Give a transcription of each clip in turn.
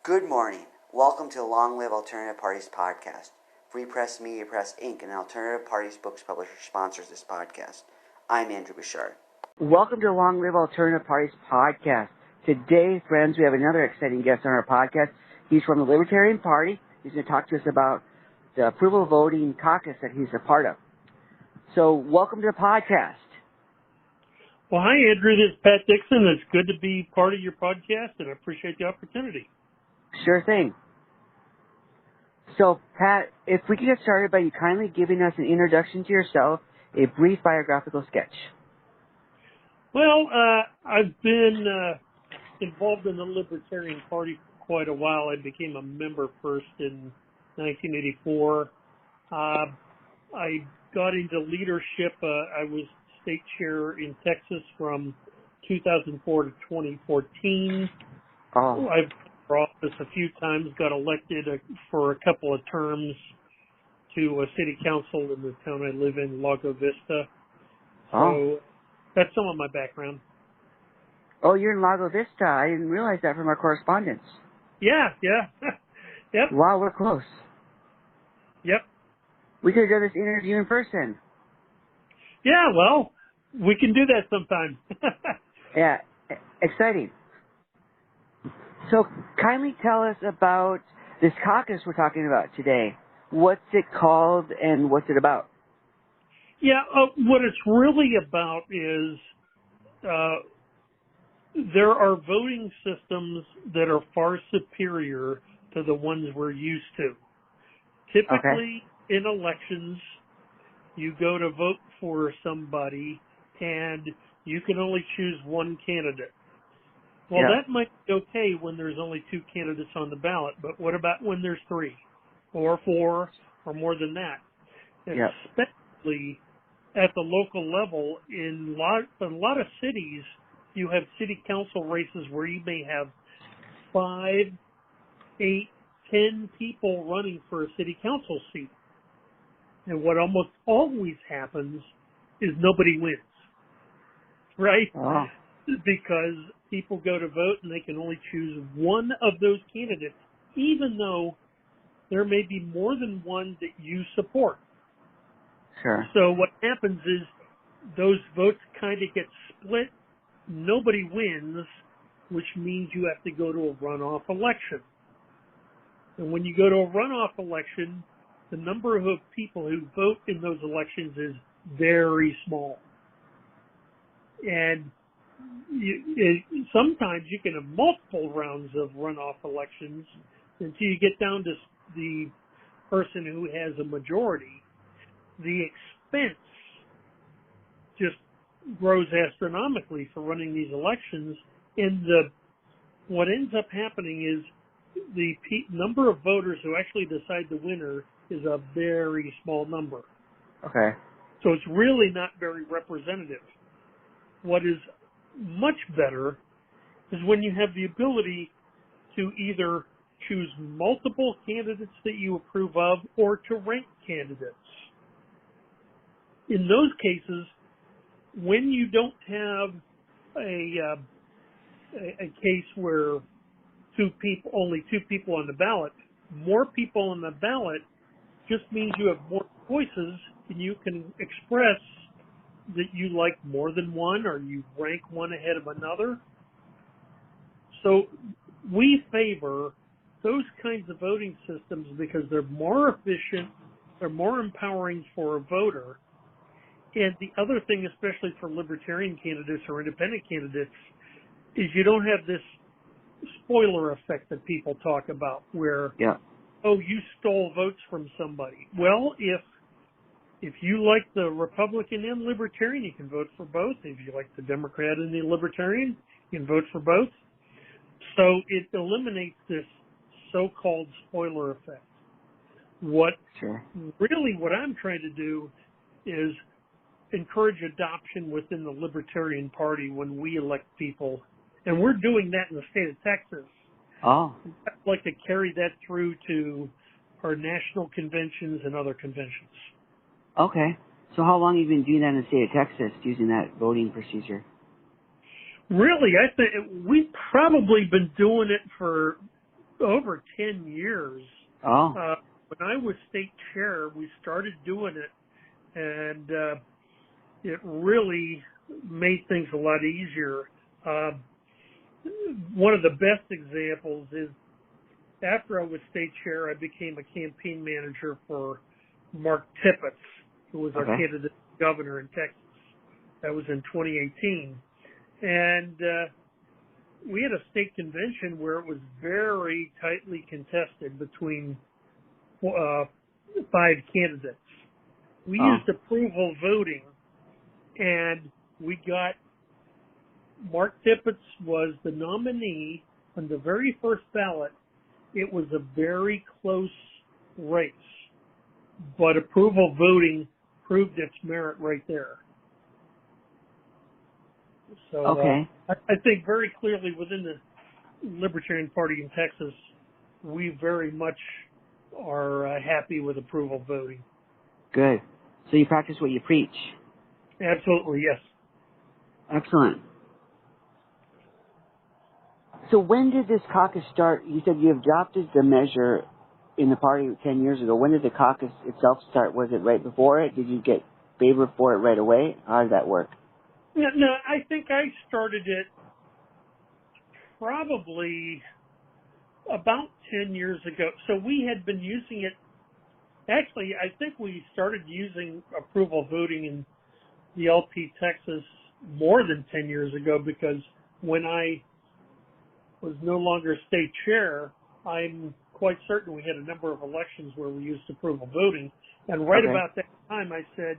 Good morning. Welcome to the Long Live Alternative Parties podcast. Free Press Media Press Inc., an alternative parties books publisher, sponsors this podcast. I'm Andrew Bouchard. Welcome to the Long Live Alternative Parties podcast. Today, friends, we have another exciting guest on our podcast. He's from the Libertarian Party. He's going to talk to us about the approval voting caucus that he's a part of. So, welcome to the podcast. Well, hi, Andrew. This is Pat Dixon. It's good to be part of your podcast, and I appreciate the opportunity. Sure thing. So, Pat, if we could get started by you kindly giving us an introduction to yourself, a brief biographical sketch. Well, I've been involved in the Libertarian Party for quite a while. I became a member first in 1984. I got into leadership. I was state chair in Texas from 2004 to 2014. Oh. I've for office a few times, got elected for a couple of terms to a city council in the town I live in, Lago Vista. So that's some of my background. Oh, you're in Lago Vista. I didn't realize that from our correspondence. Yeah. Yep. Wow, we're close. Yep. We could have done this interview in person. Yeah, well, we can do that sometime. Yeah, exciting. So kindly tell us about this caucus we're talking about today. What's it called and what's it about? Yeah, what it's really about is there are voting systems that are far superior to the ones we're used to. Typically, in elections, you go to vote for somebody and you can only choose one candidate. Well, that might be okay when there's only two candidates on the ballot, but what about when there's three or four or more than that? Especially at the local level, in a lot of cities, you have city council races where you may have 5, 8, 10 people running for a city council seat. And what almost always happens is nobody wins, right? Oh. Because people go to vote and they can only choose one of those candidates, even though there may be more than one that you support. Sure. So what happens is those votes kind of get split. Nobody wins, which means you have to go to a runoff election. And when you go to a runoff election, the number of people who vote in those elections is very small. And sometimes you can have multiple rounds of runoff elections until you get down to the person who has a majority. The expense just grows astronomically for running these elections, and what ends up happening is the number of voters who actually decide the winner is a very small number. Okay. So it's really not very representative. What is much better is when you have the ability to either choose multiple candidates that you approve of or to rank candidates. In those cases, when you don't have a case where only two people on the ballot, more people on the ballot just means you have more choices and you can express that you like more than one or you rank one ahead of another. So we favor those kinds of voting systems because they're more efficient, they're more empowering for a voter. And the other thing, especially for libertarian candidates or independent candidates, is you don't have this spoiler effect that people talk about where, you stole votes from somebody. Well, if you like the Republican and Libertarian, you can vote for both. If you like the Democrat and the Libertarian, you can vote for both. So it eliminates this so-called spoiler effect. What I'm trying to do is encourage adoption within the Libertarian Party when we elect people. And we're doing that in the state of Texas. Oh. I'd like to carry that through to our national conventions and other conventions. Okay. So how long have you been doing that in the state of Texas, using that voting procedure? Really, I think we've probably been doing it for over 10 years. Oh, When I was state chair, we started doing it, and it really made things a lot easier. One of the best examples is after I was state chair, I became a campaign manager for Mark Tippett, who was our okay. candidate governor in Texas. That was in 2018. And we had a state convention where it was very tightly contested between 5 candidates. We used approval voting, and we got Mark Tippett was the nominee on the very first ballot. It was a very close race, but approval voting proved its merit right there. So Okay. I think very clearly within the Libertarian Party in Texas, we very much are happy with approval voting. Good. So you practice what you preach. Absolutely, yes. Excellent. So when did this caucus start? You said you adopted the measure in the party 10 years ago. When did the caucus itself start? Was it right before it? Did you get favor for it right away? How did that work? No, I think I started it probably about 10 years ago. So we had been using it. Actually, I think we started using approval voting in the LP Texas more than 10 years ago, because when I was no longer state chair, I'm quite certain we had a number of elections where we used approval voting. And right about that time, I said,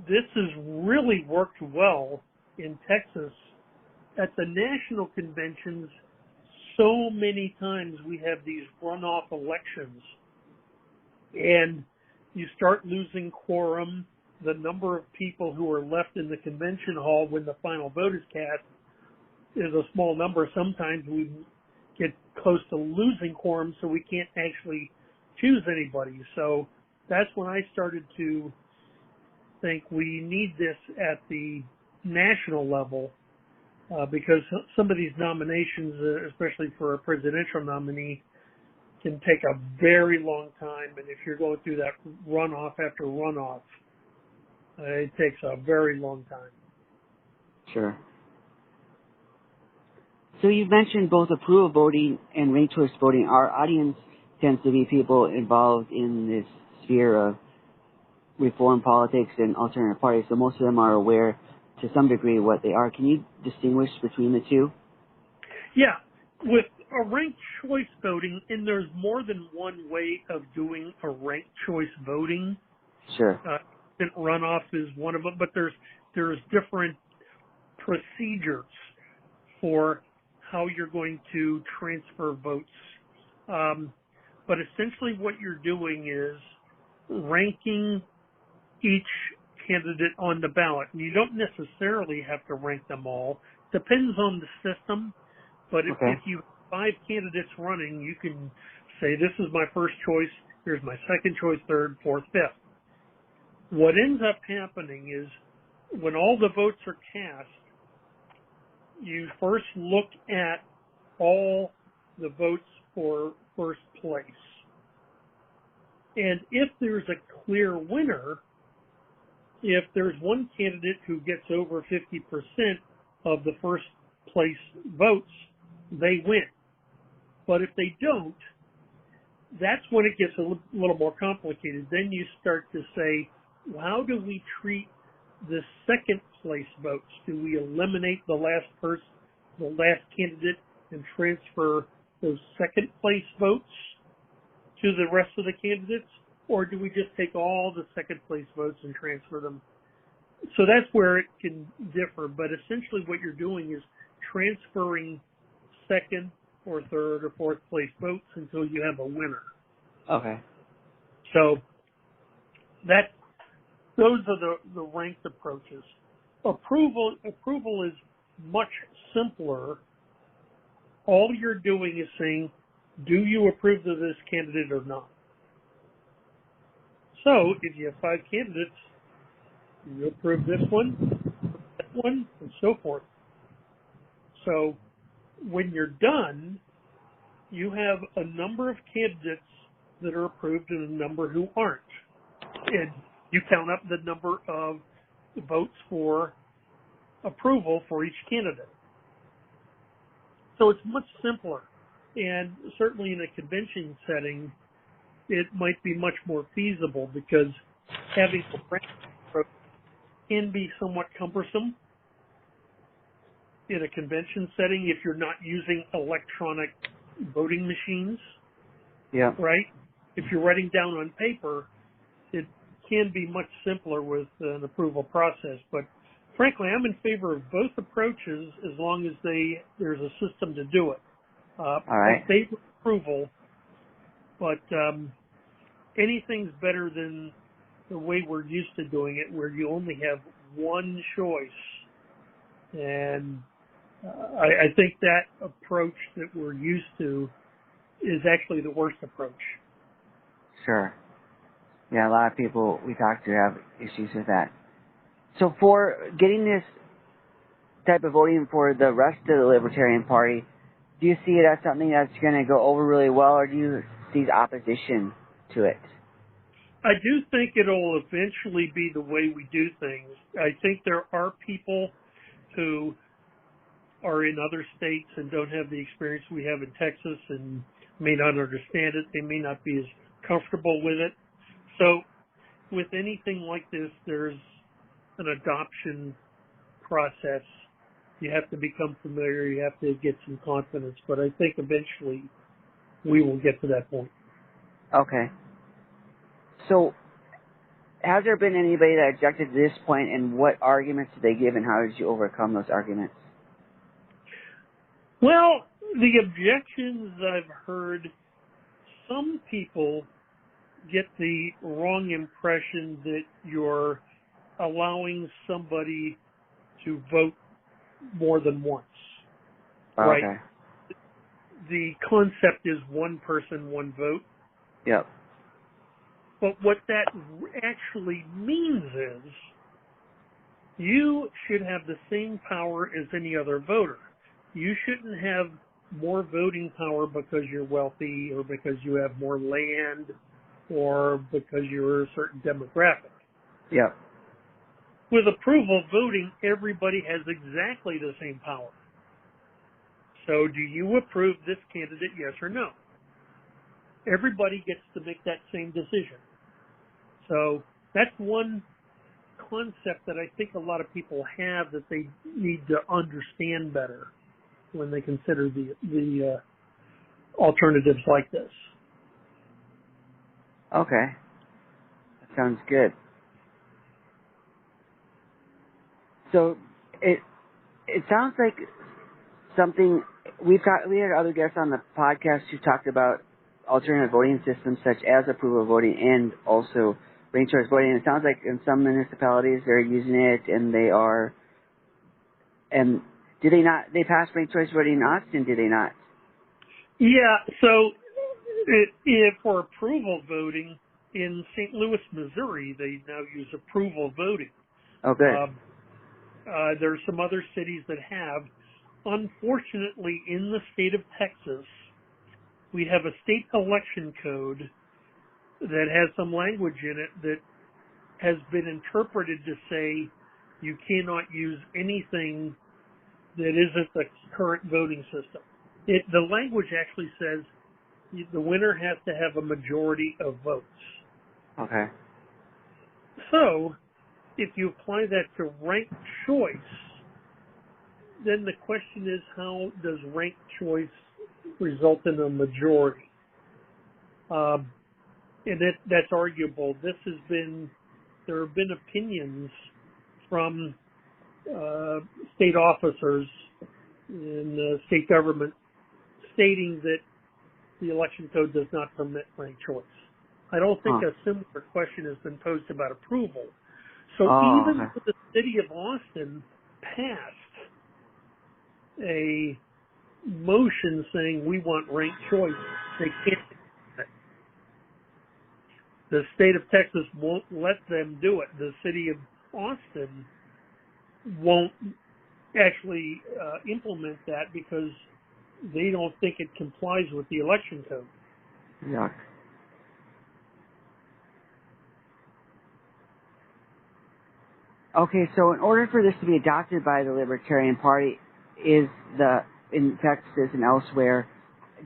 this has really worked well in Texas. At the national conventions, so many times we have these runoff elections, and you start losing quorum. The number of people who are left in the convention hall when the final vote is cast is a small number. Sometimes we get close to losing quorum, so we can't actually choose anybody. So that's when I started to think we need this at the national level, because some of these nominations, especially for a presidential nominee, can take a very long time. And if you're going through that runoff after runoff, it takes a very long time. Sure. So you mentioned both approval voting and ranked choice voting. Our audience tends to be people involved in this sphere of reform politics and alternative parties, so most of them are aware to some degree what they are. Can you distinguish between the two? Yeah. With a ranked choice voting, and there's more than one way of doing a ranked choice voting. Sure. Runoff is one of them, but there's different procedures for how you're going to transfer votes. But essentially what you're doing is ranking each candidate on the ballot. And you don't necessarily have to rank them all. Depends on the system. But if you have 5 candidates running, you can say, this is my first choice, here's my second choice, third, fourth, fifth. What ends up happening is when all the votes are cast, you first look at all the votes for first place. And if there's a clear winner, if there's one candidate who gets over 50% of the first place votes, they win. But if they don't, that's when it gets a little more complicated. Then you start to say, well, how do we treat the second place votes? Do we eliminate the last candidate, and transfer those second place votes to the rest of the candidates? Or do we just take all the second place votes and transfer them? So that's where it can differ. But essentially what you're doing is transferring second or third or fourth place votes until you have a winner. Okay. So those are the ranked approaches. Approval is much simpler. All you're doing is saying, do you approve of this candidate or not? So if you have 5 candidates, you approve this one, that one, and so forth. So when you're done, you have a number of candidates that are approved and a number who aren't. And you count up the number of votes for approval for each candidate. So it's much simpler. And certainly in a convention setting, it might be much more feasible because having a random approach can be somewhat cumbersome in a convention setting if you're not using electronic voting machines. Yeah. Right? If you're writing down on paper, it can be much simpler with an approval process. But frankly, I'm in favor of both approaches as long as there's a system to do it. All right. I favor approval, but anything's better than the way we're used to doing it, where you only have one choice. And I think that approach that we're used to is actually the worst approach. Sure. Yeah, a lot of people we talk to have issues with that. So for getting this type of voting for the rest of the Libertarian Party, do you see it as something that's going to go over really well, or do you see opposition to it? I do think it'll eventually be the way we do things. I think there are people who are in other states and don't have the experience we have in Texas and may not understand it. They may not be as comfortable with it. So with anything like this, there's an adoption process. You have to become familiar. You have to get some confidence. But I think eventually we will get to that point. Okay. So has there been anybody that objected to this point, and what arguments did they give, and how did you overcome those arguments? Well, the objections I've heard, some people get the wrong impression that you're allowing somebody to vote more than once. Right? Okay. The concept is one person, one vote. Yep. But what that actually means is you should have the same power as any other voter. You shouldn't have more voting power because you're wealthy or because you have more land or because you're a certain demographic. Yep. With approval voting, everybody has exactly the same power. So do you approve this candidate, yes or no? Everybody gets to make that same decision. So that's one concept that I think a lot of people have that they need to understand better when they consider the alternatives like this. Okay. That sounds good. So it sounds like something we had other guests on the podcast who talked about alternative voting systems such as approval voting and also ranked choice voting. And it sounds like in some municipalities they're using it, and they are. And did they not? They passed ranked choice voting in Austin, did they not? Yeah. So for approval voting in St. Louis, Missouri, they now use approval voting. Oh, good. There are some other cities that have. Unfortunately, in the state of Texas, we have a state election code that has some language in it that has been interpreted to say you cannot use anything that isn't the current voting system. The language actually says the winner has to have a majority of votes. Okay. So, if you apply that to ranked choice, then the question is, how does ranked choice result in a majority? And that's arguable. There have been opinions from state officers in the state government stating that the election code does not permit ranked choice. I don't think a similar question has been posed about approval. So even if the city of Austin passed a motion saying we want ranked choice, they can't do it. The state of Texas won't let them do it. The city of Austin won't actually implement that because they don't think it complies with the election code. Yuck. Okay, so in order for this to be adopted by the Libertarian Party, in Texas and elsewhere,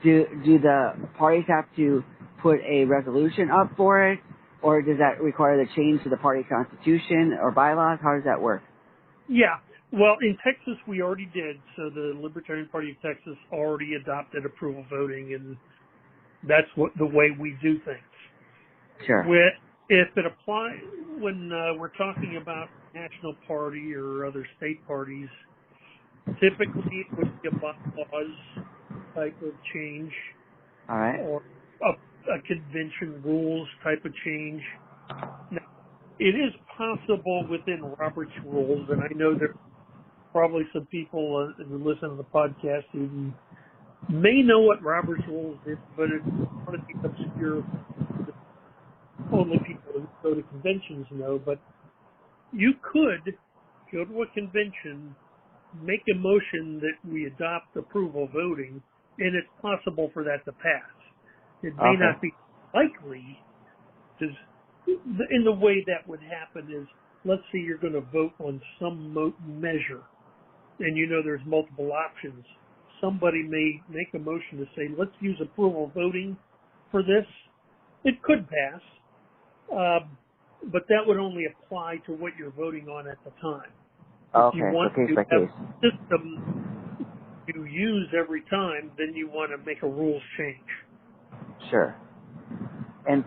do the parties have to put a resolution up for it, or does that require the change to the party constitution or bylaws? How does that work? Yeah. Well, in Texas, we already did. So the Libertarian Party of Texas already adopted approval voting, and that's the way we do things. Sure. If it applies, when we're talking about national party or other state parties, typically it would be a bylaws type of change. All right. Or a convention rules type of change. Now, it is possible within Robert's rules, and I know there are probably some people who listen to the podcast who may know what Robert's rules is, but it's one of the obscure, only people who go to conventions know. But you could go to a convention, make a motion that we adopt approval voting, and it's possible for that to pass. It may not be likely, because in the way that would happen is, let's say you're going to vote on some measure, and you know there's multiple options. Somebody may make a motion to say, let's use approval voting for this. It could pass, but that would only apply to what you're voting on at the time. Okay, If you want so case to by have case. a system you use every time, then you want to make a rules change. Sure. And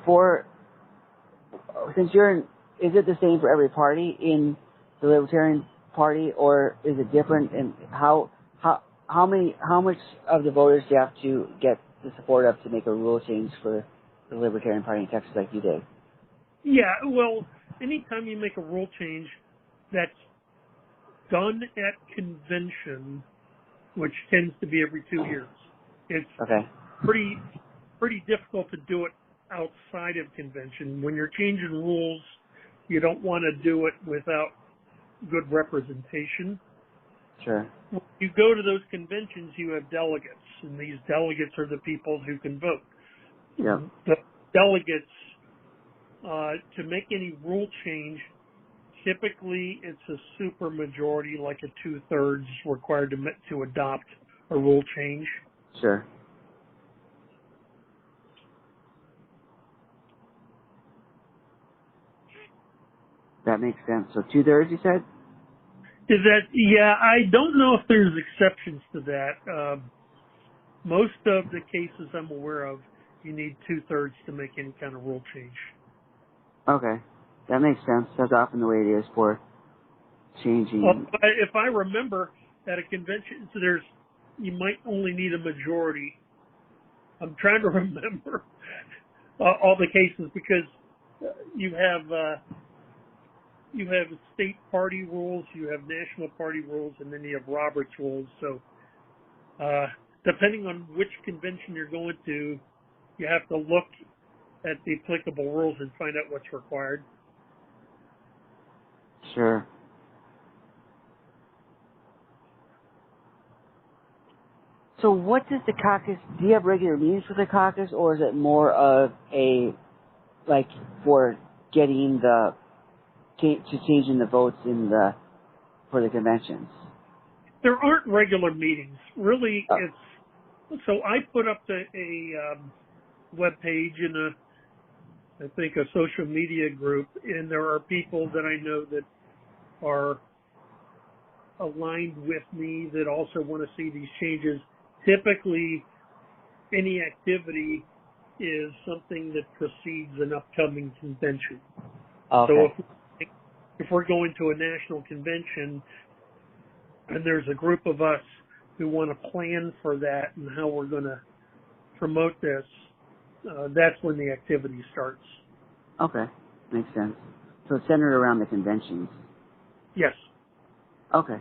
since is it the same for every party in the Libertarian Party, or is it different? And how much of the voters do you have to get the support of to make a rule change for the Libertarian Party in Texas like you did? Yeah, well, anytime you make a rule change that's done at convention, which tends to be every 2 years, it's pretty difficult to do it outside of convention. When you're changing rules, you don't want to do it without good representation. Sure. When you go to those conventions, you have delegates, and these delegates are the people who can vote. Yep. The delegates, to make any rule change, typically it's a super majority, like a 2/3 required to adopt a rule change. Sure. That makes sense. So 2/3, you said? Is that, yeah, I don't know if there's exceptions to that. Most of the cases I'm aware of, you need 2/3 to make any kind of rule change. Okay. That makes sense. That's often the way it is for changing. Well, if I remember, at a convention, so you might only need a majority. I'm trying to remember all the cases, because you have state party rules, you have national party rules, and then you have Robert's rules. So depending on which convention you're going to, you have to look at the applicable rules and find out what's required. Sure. So what does the caucus, do you have regular meetings with the caucus, or is it more of for getting changing the votes for the conventions? There aren't regular meetings. Really, so I put up a web page in I think a social media group, and there are people that I know that are aligned with me that also want to see these changes. Typically, any activity is something that precedes an upcoming convention. Okay. So if we're going to a national convention and there's a group of us who want to plan for that and how we're going to promote this, that's when the activity starts. Okay. Makes sense. So it's centered around the conventions. Yes. Okay.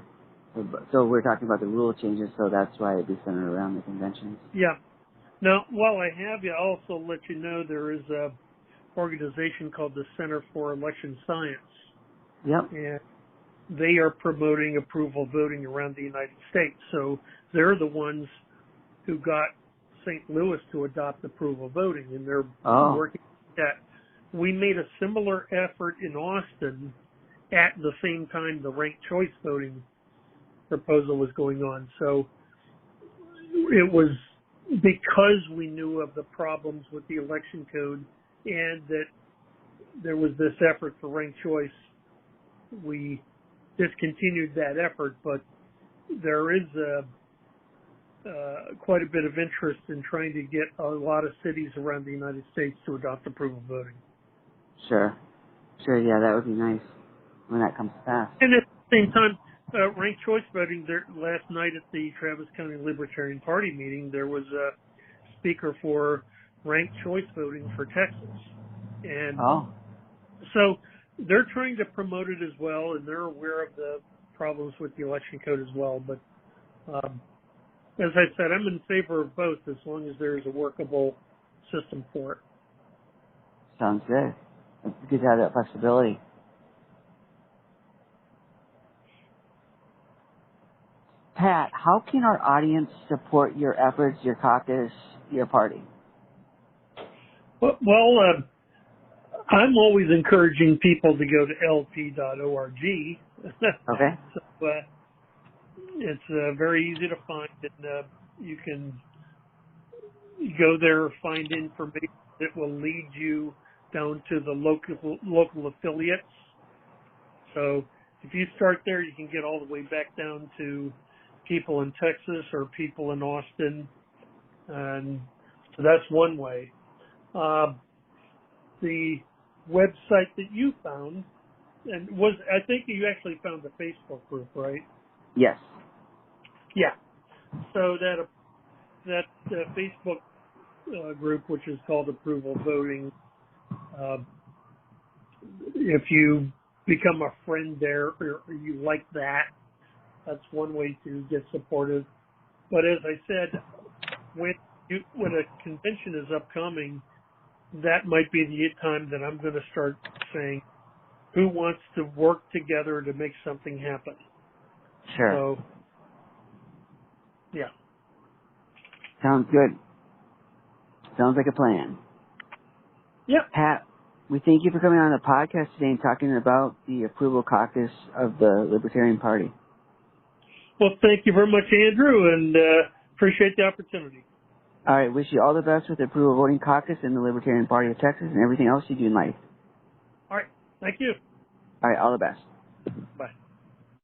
So we're talking about the rule changes, so that's why it'd be centered around the conventions. Yeah. Now, while I have you, I'll also let you know there is a organization called the Center for Election Science. Yep. And they are promoting approval voting around the United States. So they're the ones who got St. Louis to adopt approval voting, and they're working at that. We made a similar effort in Austin at the same time the ranked choice voting proposal was going on. So it was because we knew of the problems with the election code and that there was this effort for ranked choice, we discontinued that effort, but there is quite a bit of interest in trying to get a lot of cities around the United States to adopt approval voting. Sure, yeah, that would be nice when that comes to pass. And at the same time, ranked choice voting, there, last night at the Travis County Libertarian Party meeting, there was a speaker for ranked choice voting for Texas. And so they're trying to promote it as well, and they're aware of the problems with the election code as well. But as I said, I'm in favor of both as long as there is a workable system for it. Sounds good. It's good to have that flexibility. Pat, how can our audience support your efforts, your caucus, your party? Well, I'm always encouraging people to go to lp.org. Okay. So, it's very easy to find, and you can go there, find information that will lead you down to the local affiliates. So if you start there, you can get all the way back down to people in Texas or people in Austin, and so that's one way. The website that you found, and I think you actually found the Facebook group, right? Yes. Yeah. So that Facebook group, which is called Approval Voting, if you become a friend there or you like that, that's one way to get supportive. But as I said, when a convention is upcoming, that might be the time that I'm going to start saying who wants to work together to make something happen. Sure. So, yeah. Sounds good. Sounds like a plan. Yep. Pat, we thank you for coming on the podcast today and talking about the approval caucus of the Libertarian Party. Well, thank you very much, Andrew, and appreciate the opportunity. All right. Wish you all the best with the approval voting caucus and the Libertarian Party of Texas and everything else you do in life. All right. Thank you. All right. All the best. Bye.